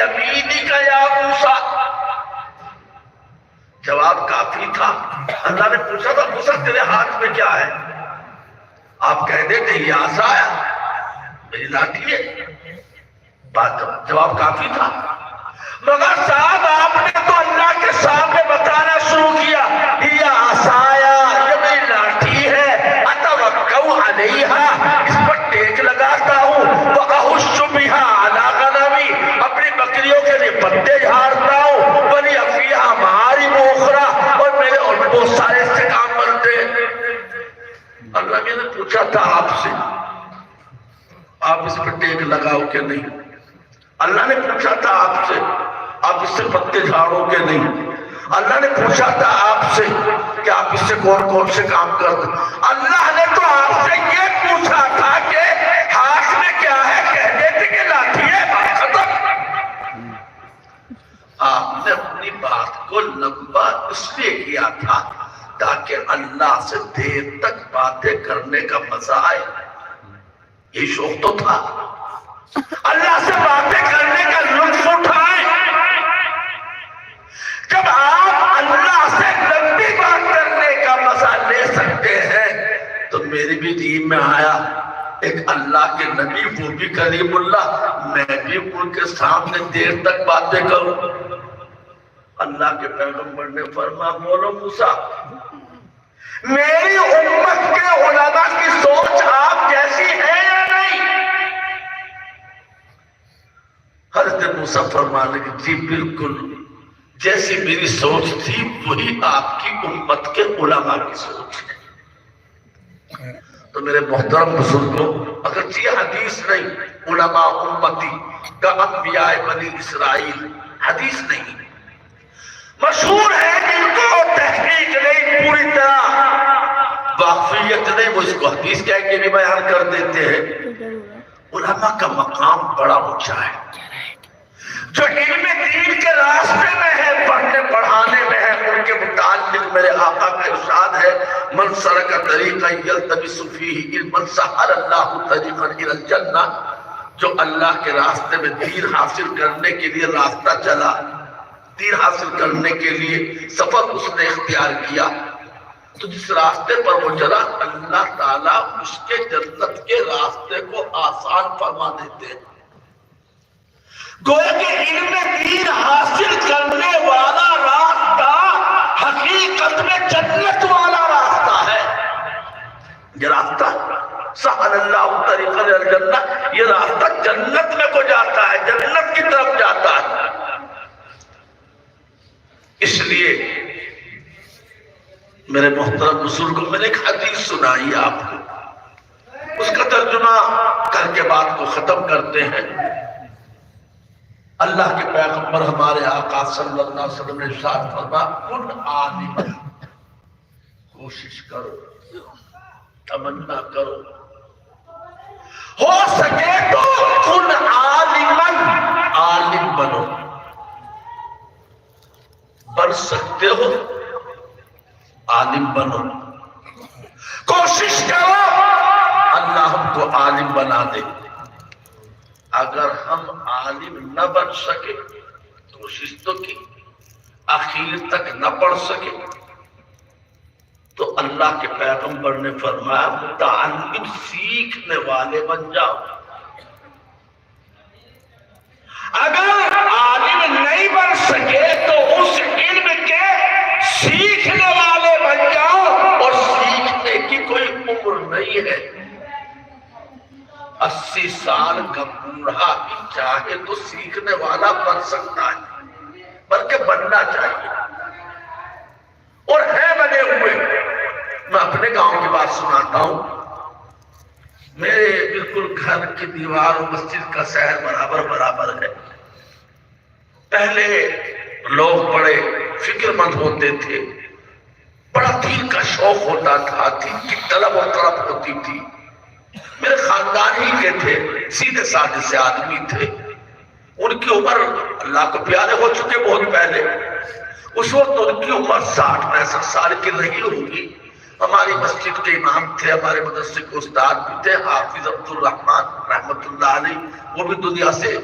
بیمینک یا موسیٰ. جواب کافی تھا. اللہ نے پوچھا تھا موسیٰ تیرے ہاتھ میں کیا ہے؟ آپ کہہ دیتے یہ عصا ہے، میری لاٹھی ہے. جواب کافی تھا. مگر صاحب آپ نے تو اللہ کے سامنے بتانا شروع کیا یہ عصایا، یہ میری لاٹھی ہے، اتوکل علیہا، اس پر ٹیک لگاتا ہوں، واحش بہا علی غنمی، اپنی بکریوں کے لیے پتے جھاڑتا ہوں، ولی فیہا معارب اخری، اور میرے اور بہت سارے اس سے کام بنتے ہیں. اللہ نے پوچھا تھا آپ سے آپ اس پر ٹیک لگاؤ کہ نہیں. اللہ نے پوچھا تھا آپ سے آپ اس سے پتے جھاڑو کہ نہیں. اللہ نے پوچھا تھا آپ سے کہ آپ اس سے کون کون سے کام کرتے. اللہ نے تو آپ سے یہ پوچھا تھا کہ ہاتھ میں کیا ہے، کہہ دیتے کہ لاٹھی ہے، بات ختم. آپ نے اپنی بات کو لمبا اس لیے کیا تھا تاکہ اللہ سے دیر تک باتیں کرنے کا مزہ آئے. یہ شوق تو تھا اللہ سے باتیں کرنے کا لطف اٹھائیں. جب آپ اللہ سے لمبی بات کرنے کا مزہ لے سکتے ہیں تو میری بھی دین میں آیا ایک اللہ کے نبی، وہ بھی کلیم اللہ، میں بھی ان کے سامنے دیر تک باتیں کروں. اللہ کے پیغمبر نے فرمایا بولو موسیٰ، میری امت کے علماء کی سوچ آپ جیسی ہے یا نہیں؟ حضرت موسیٰ فرمانے کی جی بالکل، جیسی میری سوچ تھی وہی آپ کی امت کے علماء کی سوچ ہے. تو میرے محترم بزرگوں، اگرچہ یہ حدیث نہیں، علماء امتی کا انبیاء بنی اسرائیل حدیث نہیں، مشہور ہے جن کو تحقیق نہیں، پوری طرح واقفیت نہیں، وہ اس کو حدیث کہہ کے بھی بیان کر دیتے ہیں. علماء کا مقام بڑا اونچا ہے، جو علم دین کے راستے میں ہے، پڑھنے پڑھانے میں ہے. ان کے متعلق میرے آقا کا ارشاد ہے من سلک طریقا یلتمس فیہ علما سہل اللہ طریقا الی الجنہ. جو اللہ کے راستے میں دین حاصل کرنے کے لیے راستہ چلا، دین حاصل کرنے کے لیے سفر اس نے اختیار کیا، تو جس راستے پر وہ چلا اللہ تعالیٰ اس کے جنت کے راستے کو آسان فرما دیتے ہیں. گویا کہ علم دین حاصل کرنے والا راستہ حقیقت میں جنت والا راستہ ہے. یہ راستہ سہل اللہ طریقا الی الجنہ، یہ راستہ جنت میں کو جاتا ہے، جنت کی طرف جاتا ہے. اس لیے میرے محترم بزرگوں، میں نے ایک حدیث سنائی آپ کو، اس کا ترجمہ کر کے بات کو ختم کرتے ہیں. اللہ کے پیغمبر ہمارے آقا صلی اللہ علیہ وسلم نے ارشاد فرمایا کن عالما، کوشش کرو، تمنا کرو، ہو سکے تو کن عالما، عالم بنو. بن سکتے ہو عالم بنو، کوشش کرو اللہ ہم کو عالم بنا دے. اگر ہم عالم نہ بن سکے، کوشش تو کی، آخر تک نہ پڑھ سکے، تو اللہ کے پیغمبر نے فرمایا متعلم، سیکھنے والے بن جاؤ. اگر عالم نہیں بن سکے تو اس علم کے سیکھنے والے بن جاؤ، اور سیکھنے کی کوئی عمر نہیں ہے. 80 سال کا بوڑھا بھی چاہے تو سیکھنے والا بن سکتا ہے، بلکہ بننا چاہیے، اور ہے بنے ہوئے. میں اپنے گاؤں کی بات سناتا ہوں. میرے بالکل گھر کی دیوار و مسجد کا شہر برابر برابر ہے. پہلے لوگ بڑے فکر مند ہوتے تھے، بڑا دین کا شوق ہوتا تھا، دین کی طلب و طلب ہوتی تھی. میرے خاندان ہی کے تھے، سیدھے سادے سے آدمی تھے. ان کی عمر اللہ کو پیارے ہو چکے بہت پہلے. اس وقت ان کی عمر 60-65 سال کی رہی ہوگی. ہماری مسجد کے امام تھے، ہمارے مدرسے کے استاد بھی تھے، حافظ عبد الرحمن رحمت اللہ علیہ، وہ بھی دنیا سے